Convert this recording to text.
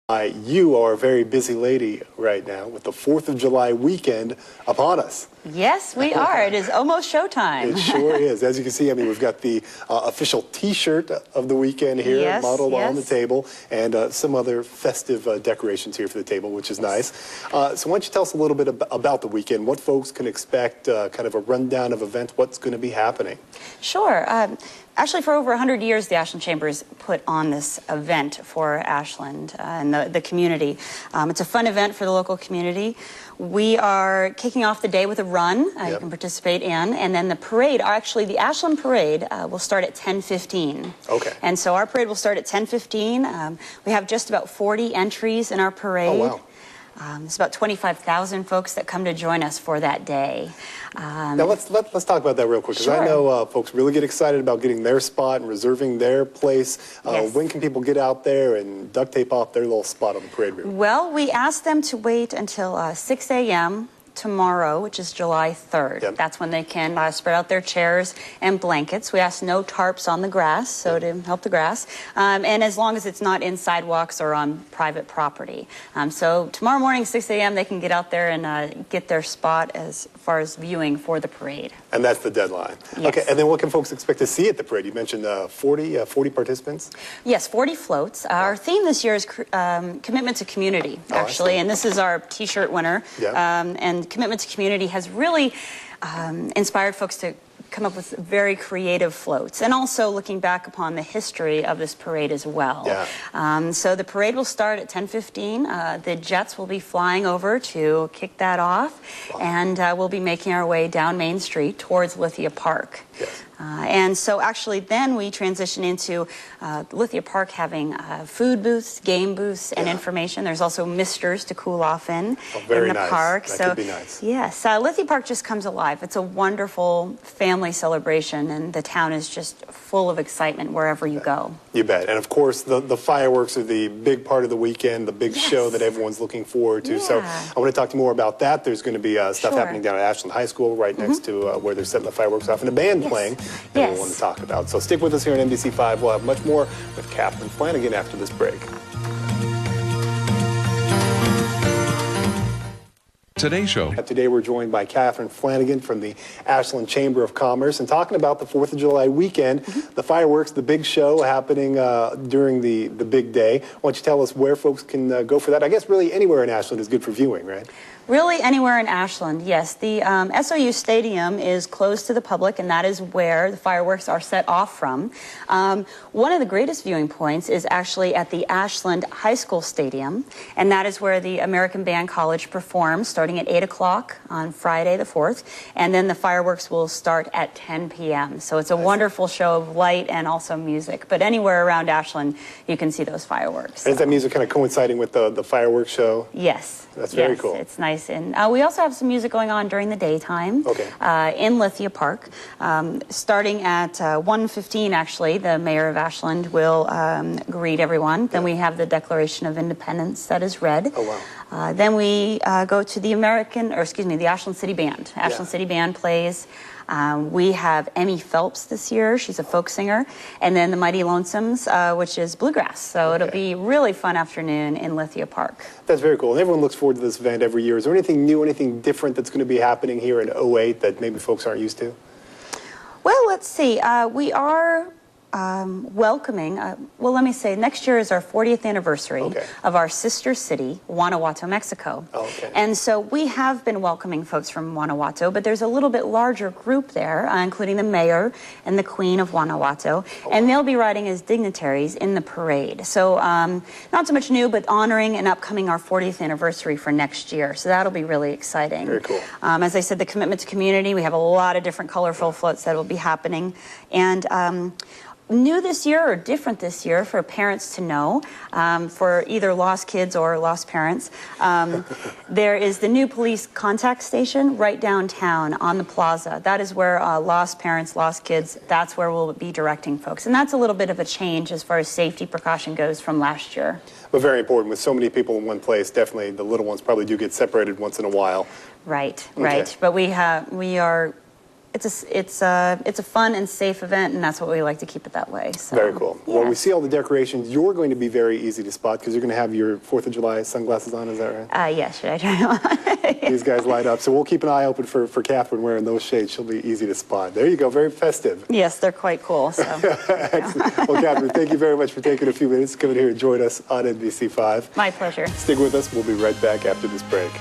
You are a very busy lady right now with the 4th of July weekend upon us. Yes, we are. It is almost showtime. It sure is. As you can see, I mean, we've got the official T-shirt of the weekend here, yes, modeled yes. on the table, and some other festive decorations here for the table, which is nice. So why don't you tell us a little bit about the weekend, what folks can expect, kind of a rundown of events, what's going to be happening? Sure. Actually, for over 100 years, the Ashland Chamber's put on this event for Ashland and the community. It's a fun event for the local community. We are kicking off the day with a run you can participate in, and then the parade, actually the Ashland Parade will start at 10:15. Okay. And so our parade will start at 10:15. We have just about 40 entries in our parade. Oh, wow. It's about 25,000 folks that come to join us for that day. Now let's talk about that real quick, because sure. I know folks really get excited about getting their spot and reserving their place. Yes. When can people get out there and duct tape off their little spot on the parade route? Well, we asked them to wait until 6 a.m. tomorrow, which is July 3rd. Yep. That's when they can spread out their chairs and blankets. We ask no tarps on the grass, so to help the grass, and as long as it's not in sidewalks or on private property. So tomorrow morning, 6 a.m., they can get out there and get their spot as far as viewing for the parade. And that's the deadline. Yes. Okay, and then what can folks expect to see at the parade? You mentioned 40 participants? Yes, 40 floats. Our theme this year is commitment to community, actually, and this is our T-shirt winner. Yeah. And commitment to community has really inspired folks to come up with very creative floats, and also looking back upon the history of this parade as well. Yeah. So the parade will start at 10:15. The jets will be flying over to kick that off, and we'll be making our way down Main Street towards Lithia Park. Yes. And so actually then we transition into Lithia Park having food booths, game booths, and information. There's also misters to cool off in the nice. park. That so could be nice. Yes, Lithia Park just comes alive. It's a wonderful family celebration, and the town is just full of excitement wherever you go. You bet. And of course, the fireworks are the big part of the weekend, the big show that everyone's looking forward to. So I want to talk to you more about that. There's going to be stuff happening down at Ashland High School right next to where they're setting the fireworks off, and a band playing that we want to talk about. So stick with us here on NBC5. We'll have much more with Katharine Flanagan after this break. Today's show. Today we're joined by Katharine Flanagan from the Ashland Chamber of Commerce, and talking about the 4th of July weekend, the fireworks, the big show happening during the big day. Why don't you tell us where folks can go for that? I guess really anywhere in Ashland is good for viewing, right? Really anywhere in Ashland, yes. The SOU Stadium is closed to the public, and that is where the fireworks are set off from. One of the greatest viewing points is actually at the Ashland High School Stadium, and that is where the American Band College performs, starting at 8 o'clock on Friday the 4th, and then the fireworks will start at 10 p.m. So it's a wonderful show of light and also music. But anywhere around Ashland, you can see those fireworks. Is that music kind of coinciding with the fireworks show? Yes. That's very cool. It's nice. And we also have some music going on during the daytime in Lithia Park. Starting at 1:15, actually, the mayor of Ashland will greet everyone. Then we have the Declaration of Independence that is read. Oh, wow. Then we go to the the Ashland City Band. Ashland City Band plays. We have Emmy Phelps this year. She's a folk singer. And then the Mighty Lonesomes, which is bluegrass. So it'll be a really fun afternoon in Lithia Park. That's very cool. And everyone looks forward to this event every year. Is there anything new, anything different that's going to be happening here in 08 that maybe folks aren't used to? Well, let's see. We are welcoming, well, let me say, next year is our 40th anniversary of our sister city, Guanajuato, Mexico. And so we have been welcoming folks from Guanajuato, but there's a little bit larger group there, including the mayor and the Queen of Guanajuato, and they'll be riding as dignitaries in the parade. So not so much new, but honoring and upcoming our 40th anniversary for next year. So that'll be really exciting. Very cool. As I said, the commitment to community, we have a lot of different colorful floats that will be happening. And new this year, or different this year, for parents to know, for either lost kids or lost parents, there is the new police contact station right downtown on the plaza. That is where lost parents, lost kids, that's where we'll be directing folks. And that's a little bit of a change as far as safety precaution goes from last year. But very important, with so many people in one place, definitely the little ones probably do get separated once in a while. Right, right. But we are it's a fun and safe event, and that's what we like to keep it that way. So, very cool. Yeah. Well, we see all the decorations. You're going to be very easy to spot because you're going to have your 4th of July sunglasses on. Is that right? Yeah, should I try on? These guys light up. So we'll keep an eye open for Catherine wearing those shades. She'll be easy to spot. There you go. Very festive. Yes, they're quite cool. So. Excellent. Well, Catherine, thank you very much for taking a few minutes to come in here and join us on NBC5. My pleasure. Stick with us. We'll be right back after this break.